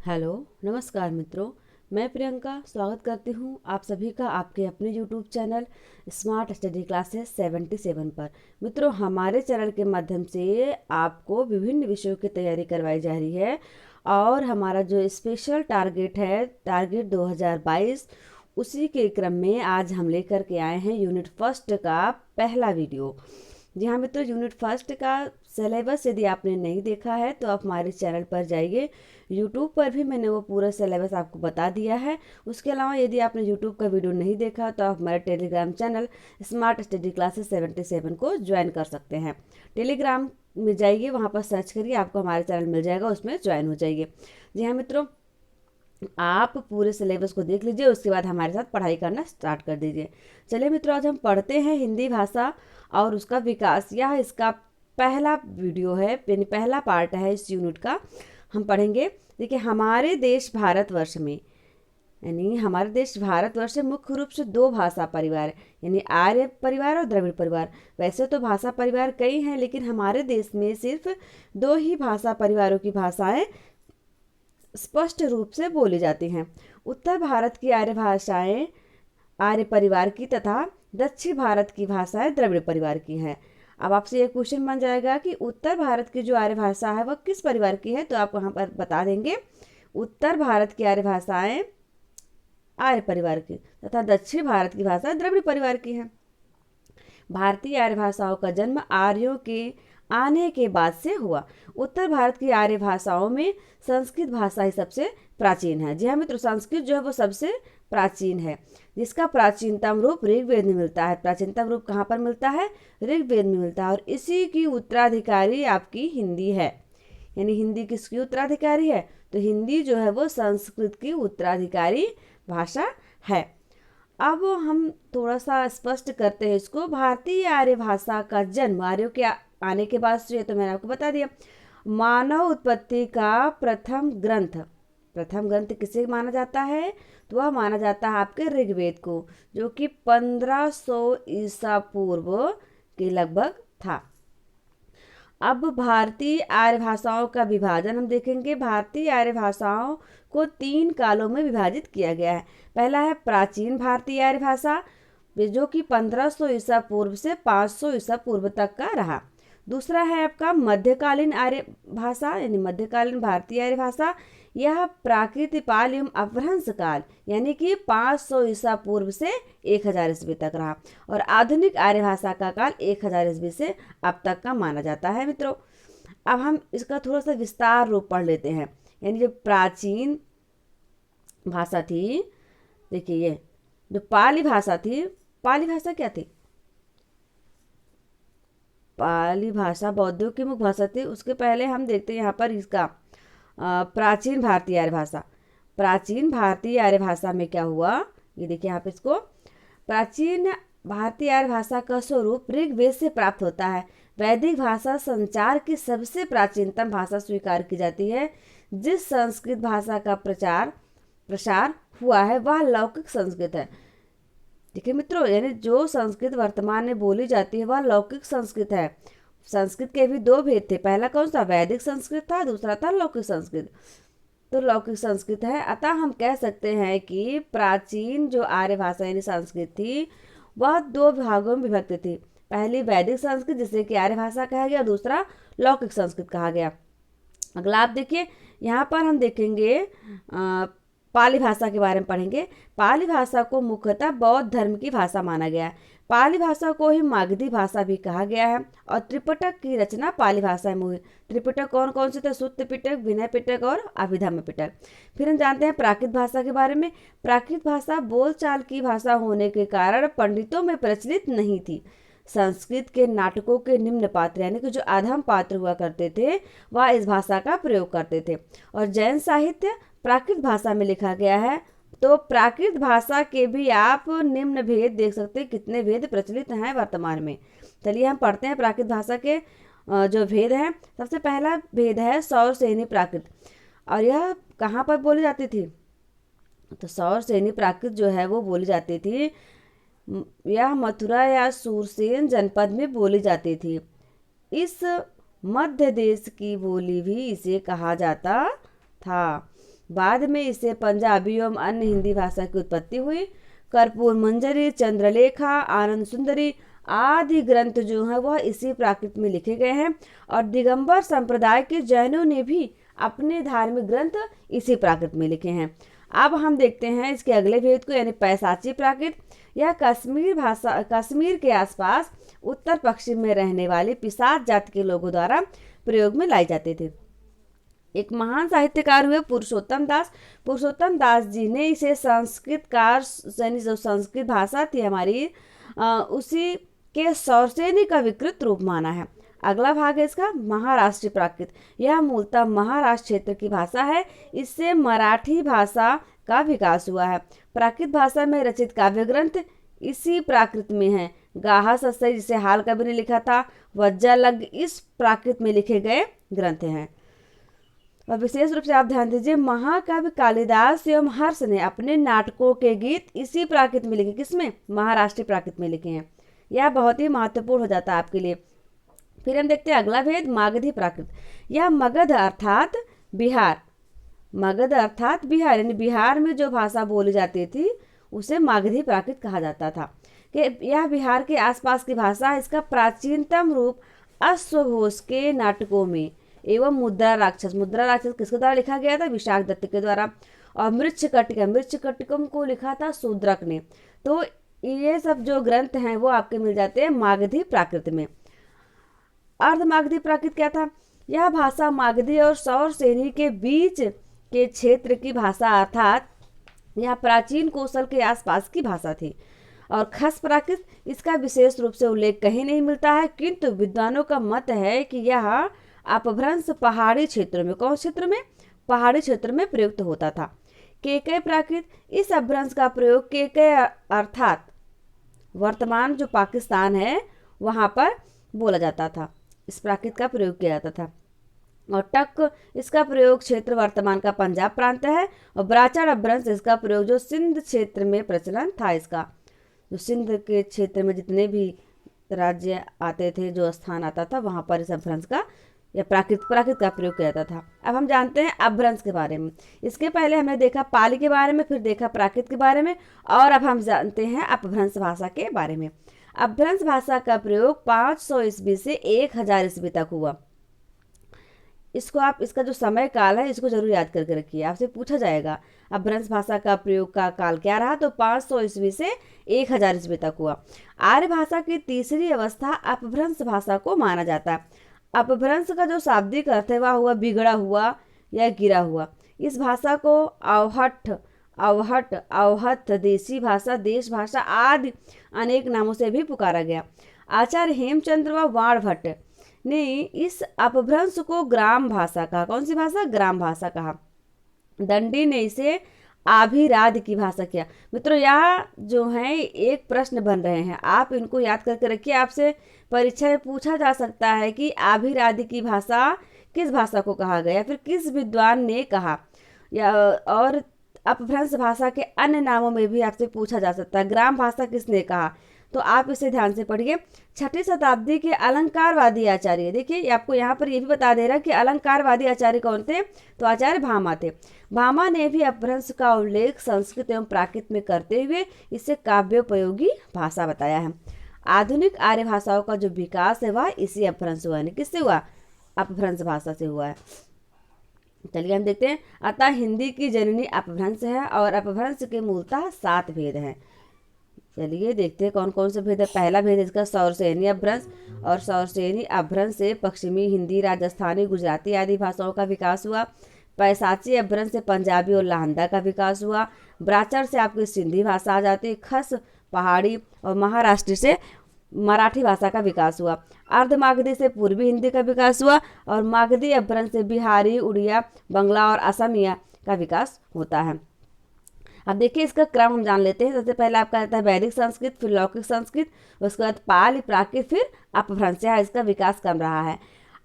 Hello, नमस्कार मित्रों। मैं प्रियंका स्वागत करती हूँ आप सभी का आपके अपने YouTube channel smart study classes 77 पर। मित्रों, हमारे चैनल के माध्यम से आपको विभिन्न विषयों की तैयारी करवाई जा रही है और हमारा जो स्पेशल टारगेट है, टारगेट 2022, उसी के क्रम में आज हम लेकर के आए हैं यूनिट फर्स्ट का पहला वीडियो। जी हाँ मित्रों, यूनिट फर्स्ट का सिलेबस यदि आपने नहीं देखा है तो आप हमारे चैनल पर जाइए। यूट्यूब पर भी मैंने वो पूरा सिलेबस आपको बता दिया है। उसके अलावा यदि आपने यूट्यूब का वीडियो नहीं देखा तो आप हमारे Telegram channel smart study classes 77 को ज्वाइन कर सकते हैं। टेलीग्राम में जाइए, वहाँ पर सर्च करिए, आपको हमारा चैनल मिल जाएगा, उसमें ज्वाइन हो जाइए। जी हाँ मित्रों, आप पूरे सिलेबस को देख लीजिए, उसके बाद हमारे साथ पढ़ाई करना स्टार्ट कर दीजिए। चलिए मित्रों, आज हम पढ़ते हैं हिंदी भाषा और उसका विकास। यह इसका पहला वीडियो है, यानी पहला पार्ट है इस यूनिट का। हम पढ़ेंगे। देखिए, हमारे देश भारतवर्ष में, यानी हमारे देश भारतवर्ष में मुख्य रूप से दो भाषा परिवार है, यानी आर्य परिवार और द्रविड़ परिवार। वैसे तो भाषा परिवार कई हैं, लेकिन हमारे देश में सिर्फ दो ही भाषा परिवारों की भाषाएं स्पष्ट रूप से बोली जाती हैं। उत्तर भारत की आर्य भाषाएं आर्य परिवार की तथा दक्षिण भारत की भाषाएं द्रविड़ परिवार की हैं। अब आपसे ये क्वेश्चन बन जाएगा कि उत्तर भारत की जो आर्य भाषा है वह किस परिवार की है, तो आप वहाँ पर बता देंगे उत्तर भारत की आर्य भाषाएं आर्य परिवार की तथा दक्षिण भारत की भाषा द्रविड़ परिवार की है। भारतीय आर्य भाषाओं का जन्म आर्यों के आने के बाद से हुआ। उत्तर भारत की आर्य भाषाओं में संस्कृत भाषा ही सबसे प्राचीन है। जी हाँ मित्रों, संस्कृत जो है वो सबसे प्राचीन है, जिसका प्राचीनतम रूप ऋग्वेद में मिलता है। प्राचीनतम रूप कहाँ पर मिलता है? ऋग्वेद में मिलता है। और इसी की उत्तराधिकारी आपकी हिंदी है। यानी हिंदी किसकी उत्तराधिकारी है? तो हिंदी जो है वो संस्कृत की उत्तराधिकारी भाषा है। अब हम थोड़ा सा स्पष्ट करते हैं इसको। भारतीय आर्य भाषा का जन्म आर्यों के आने के बाद से, तो मैंने आपको बता दिया। मानव उत्पत्ति का प्रथम ग्रंथ किसे माना जाता है? तो वह माना जाता है आपके ऋग्वेद को, जो कि 1500 ईसा पूर्व के लगभग था। अब भारतीय आर्य भाषाओं का विभाजन हम देखेंगे। भारतीय आर्य भाषाओं को 3 कालों में विभाजित किया गया है। पहला है प्राचीन भारतीय आर्य भाषा, जो कि 1500 ईसा पूर्व से 500 ईसा पूर्व तक का रहा। दूसरा है आपका मध्यकालीन आर्य भाषा, यानी मध्यकालीन भारतीय आर्य भाषा। यह प्राकृत पाल एवं अपभ्रंश काल, यानी कि 500 ईसा पूर्व से 1000 ईस्वी तक रहा। और आधुनिक आर्य भाषा का काल 1000 ईस्वी से अब तक का माना जाता है। मित्रों, अब हम इसका थोड़ा सा विस्तार रूप पढ़ लेते हैं। यानी जो प्राचीन भाषा थी, देखिए ये जो पाली भाषा थी, पाली भाषा क्या थी? पाली भाषा बौद्धों की मुख्य भाषा थी। उसके पहले हम देखते हैं यहाँ पर इसका प्राचीन भारतीय आर्य भाषा। प्राचीन भारतीय आर्य भाषा में क्या हुआ, ये देखिए यहाँ पे इसको। प्राचीन भारतीय आर्य भाषा का स्वरूप ऋग्वेद से प्राप्त होता है। वैदिक भाषा संचार की सबसे प्राचीनतम भाषा स्वीकार की जाती है। जिस संस्कृत भाषा का प्रसार हुआ है वह लौकिक संस्कृत है। देखिए मित्रों, यानी जो संस्कृत वर्तमान में बोली जाती है वह लौकिक संस्कृत है। संस्कृत के भी दो भेद थे। पहला कौन सा? वैदिक संस्कृत था, दूसरा था लौकिक संस्कृत। तो लौकिक संस्कृत है। अतः हम कह सकते हैं कि प्राचीन जो आर्य भाषा यानी संस्कृत थी वह 2 भागों में विभक्त थी। पहली वैदिक संस्कृत, जिसे कि आर्य भाषा कहा गया, दूसरा लौकिक संस्कृत कहा गया। अगला आप देखिए, यहाँ पर हम देखेंगे पाली भाषा के बारे में पढ़ेंगे। पाली भाषा को मुख्यतः बौद्ध धर्म की भाषा माना गया है। पाली भाषा को ही मागधी भाषा भी कहा गया है। और त्रिपिटक की रचना पाली भाषा में हुई। त्रिपिटक कौन कौन से थे? सुत्त पिटक, विनय पिटक और अभिधम्म पिटक। फिर हम जानते हैं प्राकृत भाषा के बारे में। प्राकृत भाषा बोलचाल की भाषा होने के कारण पंडितों में प्रचलित नहीं थी। संस्कृत के नाटकों के निम्न पात्र, यानी कि जो अधम पात्र हुआ करते थे, वह इस भाषा का प्रयोग करते थे। और जैन साहित्य प्राकृत भाषा में लिखा गया है। तो प्राकृत भाषा के भी आप निम्न भेद देख सकते हैं, कितने भेद प्रचलित हैं वर्तमान में। चलिए हम पढ़ते हैं प्राकृत भाषा के जो भेद हैं। सबसे पहला भेद है सौर सेनी प्राकृत। और यह कहाँ पर बोली जाती थी? तो सौर सेनी प्राकृत जो है वो बोली जाती थी, यह मथुरा या सूरसेन जनपद में बोली जाती थी। इस मध्य देश की बोली भी इसे कहा जाता था। बाद में इससे पंजाबी एवं अन्य हिंदी भाषा की उत्पत्ति हुई। कर्पूर मंजरी, चंद्रलेखा, आनंद सुंदरी आदि ग्रंथ जो हैं वह इसी प्राकृत में लिखे गए हैं। और दिगंबर संप्रदाय के जैनों ने भी अपने धार्मिक ग्रंथ इसी प्राकृत में लिखे हैं। अब हम देखते हैं इसके अगले भेद को, यानी पैशाची प्राकृत। यह कश्मीर के आसपास उत्तर पश्चिम में रहने वाले पिशाच जाति के लोगों द्वारा प्रयोग में लाई जाते थे। एक महान साहित्यकार हुए पुरुषोत्तम दास। पुरुषोत्तम दास जी ने इसे संस्कृतकार, यानी जो संस्कृत भाषा थी हमारी, उसी के सौरसेनी का विकृत रूप माना है। अगला भाग है इसका महाराष्ट्रीय प्राकृत। यह मूलतः महाराष्ट्र क्षेत्र की भाषा है। इससे मराठी भाषा का विकास हुआ है। प्राकृत भाषा में रचित काव्य ग्रंथ इसी प्राकृत में है। गाहा सस्सई, जिसे हाल कवि ने लिखा था, वज्जालग्न इस प्राकृत में लिखे गए ग्रंथ हैं। और विशेष रूप से आप ध्यान दीजिए, महाकवि कालिदास एवं हर्ष ने अपने नाटकों के गीत इसी प्राकृत में लिखे। किसमें? महाराष्ट्रीय प्राकृत में लिखे हैं। यह बहुत ही महत्वपूर्ण हो जाता है आपके लिए। फिर हम देखते हैं अगला भेद, मागधी प्राकृत। यह मगध अर्थात बिहार, मगध अर्थात बिहार, यानी बिहार में जो भाषा बोली जाती थी उसे मागधी प्राकृत कहा जाता था। कि यह बिहार के आसपास की भाषा है। इसका प्राचीनतम रूप अश्वघोष के नाटकों में एवं मुद्रा राक्षस किसके द्वारा लिखा गया था? विशाख दत्त के द्वारा। और मृच्छकटिकम को लिखा था शूद्रक ने। तो ये सब जो ग्रंथ हैं वो आपके मिल जाते हैं मागधी प्राकृत में। अर्ध मागधी प्राकृत क्या था? यह भाषा मागधी और सौरसेनी के बीच के क्षेत्र की भाषा, अर्थात यह प्राचीन कौशल के आसपास की भाषा थी। और खस प्राकृत, इसका विशेष रूप से उल्लेख कहीं नहीं मिलता है, किंतु विद्वानों का मत है कि यह अपभ्रंश पहाड़ी क्षेत्रों में, कौन क्षेत्र में? पहाड़ी क्षेत्र में प्रयुक्त होता था। केकय प्राकृत, इस अपभ्रंश का प्रयोग केकय अर्थात वर्तमान जो पाकिस्तान है वहां पर बोला जाता था। इस प्राकृत का प्रयोग किया जाता था। और टक, इसका प्रयोग क्षेत्र वर्तमान का पंजाब प्रांत है। और ब्राचार अपभ्रंश, इसका प्रयोग जो सिंध क्षेत्र में प्रचलन था, इसका जो सिंध के क्षेत्र में जितने भी राज्य आते थे, जो स्थान आता था, वहां पर इस अपभ्रंश का या प्राकृत का प्रयोग किया जाता था। अब हम जानते हैं अपभ्रंश के बारे में। इसके पहले हमने देखा पाली के बारे में, फिर देखा प्राकृत के बारे में, और अब हम जानते हैं अपभ्रंश भाषा के बारे में। अपभ्रंश भाषा का प्रयोग 500 ईस्वी से 1000 ईस्वी तक हुआ। इसको आप, इसका जो समय काल है इसको जरूर याद करके रखिए, आपसे पूछा जाएगा अपभ्रंश भाषा का प्रयोग का काल क्या रहा, तो 500 ईस्वी से 1000 ईस्वी तक हुआ। आर्य भाषा की तीसरी अवस्था अपभ्रंश भाषा को माना जाता है। अपभ्रंश का जो शाब्दिक अर्थ है वह हुआ बिगड़ा हुआ या गिरा हुआ। इस भाषा को अवहट, देशी भाषा, देश भाषा आदि अनेक नामों से भी पुकारा गया। आचार्य हेमचंद्र व वाणभट्ट ने इस अपभ्रंश को ग्राम भाषा कहा। कौन सी भाषा? ग्राम भाषा कहा। दंडी ने इसे आभिराद की भाषा किया। मित्रों, यह जो है एक प्रश्न बन रहे हैं, आप इनको याद करके रखिए। आपसे परीक्षा में पूछा जा सकता है कि आभिराद की भाषा किस भाषा को कहा गया, फिर किस विद्वान ने कहा, या और अपभ्रंश भाषा के अन्य नामों में भी आपसे पूछा जा सकता है ग्राम भाषा किसने कहा। तो आप इसे ध्यान से पढ़िए। 6ठी शताब्दी के अलंकारवादी आचार्य, देखिए आपको यहाँ पर ये भी बता दे रहा कि अलंकारवादी आचार्य कौन थे, तो आचार्य भामा थे। भामा ने भी अपभ्रंश का उल्लेख संस्कृत एवं प्राकृत में करते हुए इसे काव्योपयोगी भाषा बताया है। आधुनिक आर्य भाषाओं का जो विकास है वह इसी अपभ्रंश हुआ है। किससे हुआ? अपभ्रंश भाषा से हुआ है। चलिए हम देखते हैं। अतः हिंदी की जननी अपभ्रंश है और अपभ्रंश के मूलतः 7 भेद हैं। चलिए देखते हैं कौन कौन से भेद है। पहला भेद है इसका सौरसेनी अपभ्रंश, और सौरसेनी अपभ्रंश से पश्चिमी हिंदी, राजस्थानी, गुजराती आदि भाषाओं का विकास हुआ। पैशाची अपभ्रंश से पंजाबी और लाहंदा का विकास हुआ। ब्राचर से आपकी सिंधी भाषा आ जाती है। खस पहाड़ी और महाराष्ट्र से मराठी भाषा का विकास हुआ। अर्धमागधी से पूर्वी हिंदी का विकास हुआ। और मागधी अपभ्रंश से बिहारी, उड़िया, बंगला और असमिया का विकास होता है। अब देखिए इसका क्रम हम जान लेते हैं। सबसे पहले आपका आता है वैदिक संस्कृत, फिर लौकिक संस्कृत, उसके बाद पाली, प्राकृत, फिर अपभ्रंश। इसका विकास कम रहा है।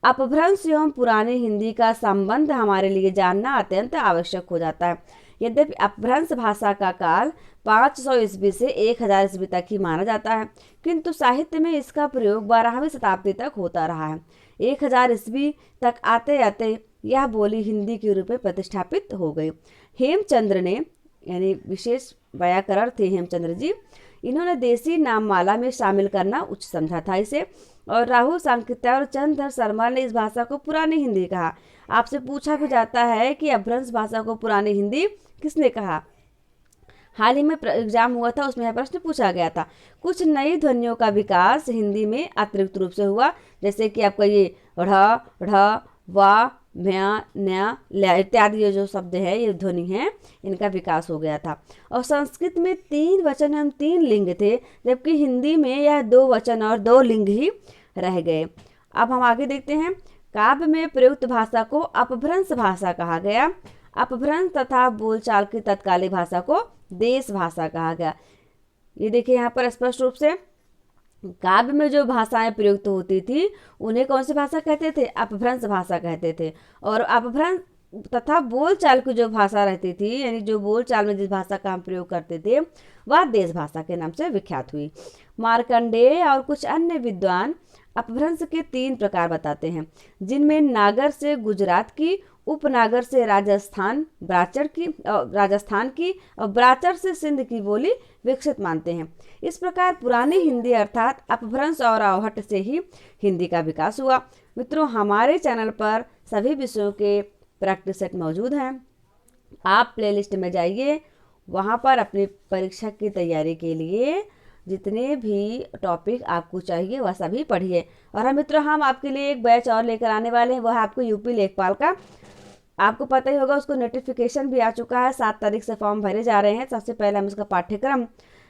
अपभ्रंश एवं पुरानी हिंदी का संबंध हमारे लिए जानना अत्यंत आवश्यक हो जाता है। यद्यपि अपभ्रंश भाषा का काल 500 ईस्वी से 1000 ईस्वी तक ही माना जाता है, किंतु साहित्य में इसका प्रयोग 12वीं शताब्दी तक होता रहा है। 1000 ईस्वी तक आते आते यह बोली हिंदी के रूप में प्रतिष्ठापित हो गई। हेमचंद्र ने, यानी विशेष व्याकरण थे हेमचंद्र जी, इन्होंने देसी नाममाला में शामिल करना उचित समझा था इसे। और राहुल सांकृत्य और चंद्रधर शर्मा ने इस भाषा को पुरानी हिंदी कहा। आपसे पूछा भी जाता है कि अपभ्रंश भाषा को पुरानी हिंदी किसने कहा। हाल ही में एग्जाम हुआ था, उसमें यह प्रश्न पूछा गया था। कुछ नई ध्वनियों का विकास हिंदी में अतिरिक्त रूप से हुआ, जैसे कि आपका ये ढ़, ढ, वा, म्या, न्या, ल्या इत्यादि ये जो शब्द है, ये ध्वनि है, इनका विकास हो गया था। और संस्कृत में 3 वचन एवं 3 लिंग थे, जबकि हिंदी में यह 2 वचन और 2 लिंग ही रह गए। अब हम आगे देखते हैं। काव्य में प्रयुक्त भाषा को अपभ्रंश भाषा कहा गया। अपभ्रंश तथा बोलचाल की तत्कालिक भाषा को देश भाषा कहा गया। ये देखिए यहाँ पर स्पष्ट रूप से काव्य में जो भाषाएं प्रयुक्त होती थी उन्हें कौन सी भाषा कहते थे, अपभ्रंश भाषा कहते थे। और अपभ्रंश तथा बोलचाल की जो भाषा रहती थी, यानी जो बोलचाल में जिस भाषा का हम प्रयोग करते थे, वह देश भाषा के नाम से विख्यात हुई। मार्कंडेय और कुछ अन्य विद्वान अपभ्रंश के 3 प्रकार बताते हैं, जिनमें नागर से गुजरात की, उपनागर से राजस्थान की और ब्राचर से सिंध की बोली विकसित मानते हैं। इस प्रकार पुरानी हिंदी अर्थात अपभ्रंश और आवहट से ही हिंदी का विकास हुआ। मित्रों, हमारे चैनल पर सभी विषयों के प्रैक्टिस सेट मौजूद हैं। आप प्लेलिस्ट में जाइए, वहाँ पर अपनी परीक्षा की तैयारी के लिए जितने भी टॉपिक आपको चाहिए वह सभी पढ़िए। और हम मित्रों, हम आपके लिए एक बैच और लेकर आने वाले हैं, वह है आपको यूपी लेखपाल का। आपको पता ही होगा, उसको नोटिफिकेशन भी आ चुका है। 7 तारीख से फॉर्म भरे जा रहे हैं। सबसे पहले हम उसका पाठ्यक्रम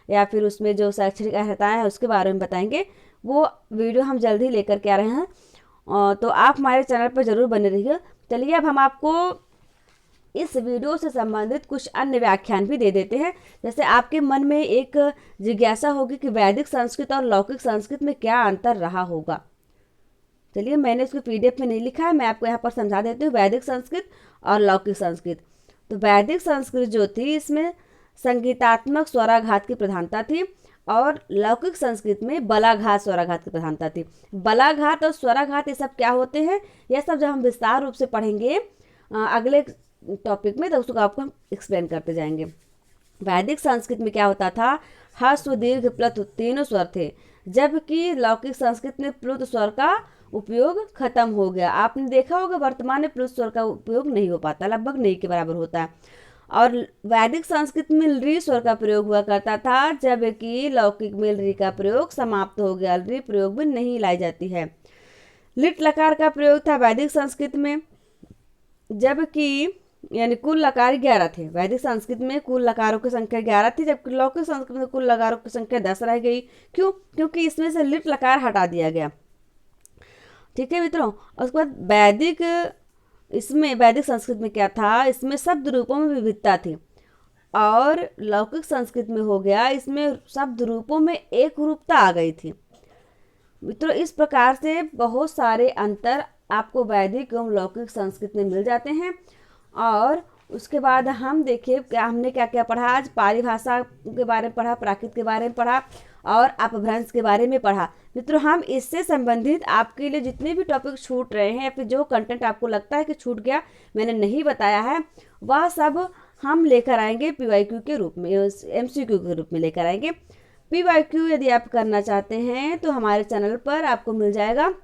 या फिर उसमें जो शैक्षणिक अहर्ताएँ हैं उसके बारे में बताएंगे। वो वीडियो हम जल्द ही लेकर के आ रहे हैं, तो आप हमारे चैनल पर ज़रूर बने रहिए। चलिए, अब हम आपको इस वीडियो से संबंधित कुछ अन्य व्याख्यान भी दे देते हैं। जैसे आपके मन में एक जिज्ञासा होगी कि वैदिक संस्कृत और लौकिक संस्कृत में क्या अंतर रहा होगा। चलिए, मैंने इसको PDF में नहीं लिखा है, मैं आपको यहाँ पर समझा देती हूँ। वैदिक संस्कृत और लौकिक संस्कृत। तो वैदिक संस्कृत जो थी, इसमें संगीतात्मक स्वराघात की प्रधानता थी और लौकिक संस्कृत में बलाघात स्वराघात की प्रधानता थी। बलाघात और स्वराघात ये सब क्या होते हैं, यह सब जब हम विस्तार रूप से पढ़ेंगे अगले टॉपिक में, तो उसको आपको हम एक्सप्लेन करते जाएंगे। वैदिक संस्कृत में क्या होता था, ह्रस्व दीर्घ प्लुत 3 स्वर थे, जबकि लौकिक संस्कृत में प्लुत स्वर का उपयोग खत्म हो गया। आपने देखा होगा वर्तमान में प्लुत स्वर का उपयोग नहीं हो पाता, लगभग नहीं के बराबर होता है। और वैदिक संस्कृत में री स्वर का प्रयोग हुआ करता था, जबकि लौकिक में री का प्रयोग समाप्त हो गया, री प्रयोग में नहीं लाई जाती है। लिट लकार का प्रयोग था वैदिक संस्कृत में, जबकि यानी कुल लकार 11 थे। वैदिक संस्कृत में कुल लकारों की संख्या 11 थी, जबकि लौकिक संस्कृत में कुल लकारों की संख्या 10 रह गई। क्यों? क्योंकि इसमें से लिट लकार हटा दिया गया। ठीक है मित्रों, उसके बाद वैदिक संस्कृत में क्या था, इसमें शब्द रूपों में विविधता थी। और लौकिक संस्कृत में हो गया, इसमें शब्द रूपों में एक रूपता आ गई थी। मित्रों, इस प्रकार से बहुत सारे अंतर आपको वैदिक एवं लौकिक संस्कृत में मिल जाते हैं। और उसके बाद हम देखिए हमने क्या क्या पढ़ा। आज पाली भाषा के बारे में पढ़ा, प्राकृत के बारे में पढ़ा और अपभ्रंश के बारे में पढ़ा। मित्रों, हम इससे संबंधित आपके लिए जितने भी टॉपिक छूट रहे हैं या फिर जो कंटेंट आपको लगता है कि छूट गया, मैंने नहीं बताया है, वह सब हम लेकर आएंगे PYQ के रूप में, MCQ के रूप में लेकर आएंगे। PYQ यदि आप करना चाहते हैं तो हमारे चैनल पर आपको मिल जाएगा,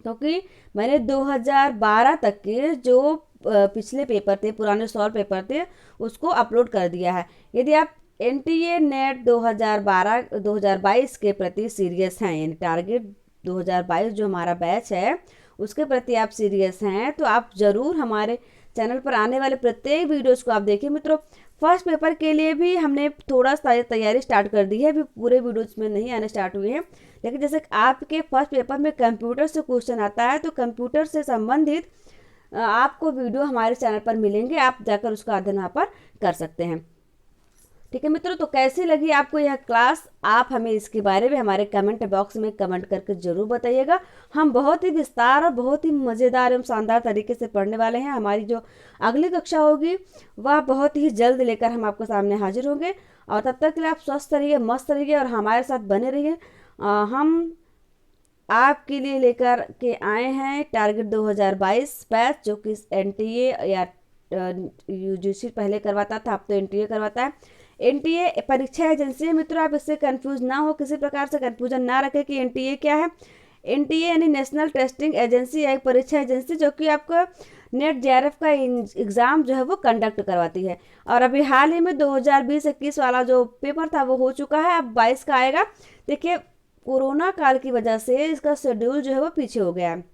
क्योंकि मैंने 2012 तक के जो पिछले पेपर थे, पुराने सॉल्व पेपर थे, उसको अपलोड कर दिया है। यदि आप NTA NET 2022 के प्रति सीरियस हैं, यानी टारगेट 2022 जो हमारा बैच है उसके प्रति आप सीरियस हैं, तो आप ज़रूर हमारे चैनल पर आने वाले प्रत्येक वीडियोज़ को आप देखिए। मित्रों, फर्स्ट पेपर के लिए भी हमने थोड़ा सा तैयारी स्टार्ट कर दी है, अभी पूरे वीडियोज़ में नहीं आने स्टार्ट हुए हैं, लेकिन जैसे आपके फर्स्ट पेपर में कंप्यूटर से क्वेश्चन आता है, तो कंप्यूटर से संबंधित आपको वीडियो हमारे चैनल पर मिलेंगे, आप जाकर उसका अध्ययन यहाँ पर कर सकते हैं। ठीक है मित्रों, तो कैसी लगी आपको यह क्लास, आप हमें इसके बारे में हमारे कमेंट बॉक्स में कमेंट करके ज़रूर बताइएगा। हम बहुत ही विस्तार और बहुत ही मज़ेदार एवं शानदार तरीके से पढ़ने वाले हैं। हमारी जो अगली कक्षा होगी वह बहुत ही जल्द लेकर हम आपको सामने हाजिर होंगे। और तब तक के लिए आप स्वस्थ रहिए, मस्त रहिए और हमारे साथ बने रहिए। हम आपके लिए लेकर के आए हैं टारगेट 2022 बैच, जो कि एनटीए या यूजीसी पहले करवाता था, अब तो एनटीए करवाता है। एनटीए परीक्षा एजेंसी है मित्रों, आप इससे कंफ्यूज ना हो, किसी प्रकार से कंफ्यूजन ना रखें कि एनटीए क्या है। एनटीए यानी नेशनल टेस्टिंग एजेंसी, एक परीक्षा एजेंसी जो कि आपका नेट जेआरएफ का एग्ज़ाम जो है वो कंडक्ट करवाती है। और अभी हाल ही में 2020-21 वाला जो पेपर था वो हो चुका है, अब 22 का आएगा। देखिए कोरोना काल की वजह से इसका शेड्यूल जो है वो पीछे हो गया है,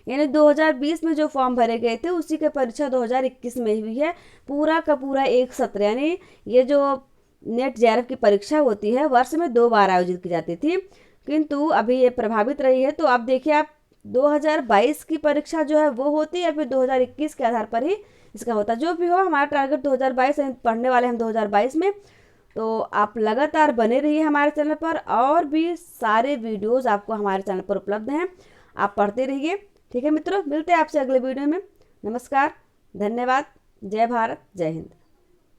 यानी 2020 में जो फॉर्म भरे गए थे उसी की परीक्षा 2021 में हुई है। पूरा का पूरा एक सत्र, यानी ये जो नेट जेआरएफ की परीक्षा होती है वर्ष में 2 बार आयोजित की जाती थी, किंतु अभी ये प्रभावित रही है। तो अब देखिए आप 2022 की परीक्षा जो है वो होती है, फिर 2021 के आधार पर ही इसका होता है। जो भी हो, हमारा टारगेट 2022 पढ़ने वाले हम 2022 में। तो आप लगातार बने रहिए हमारे चैनल पर, और भी सारे वीडियोस आपको हमारे चैनल पर उपलब्ध हैं, आप पढ़ते रहिए। ठीक है मित्रों, मिलते हैं आपसे अगले वीडियो में। नमस्कार, धन्यवाद, जय भारत, जय हिंद।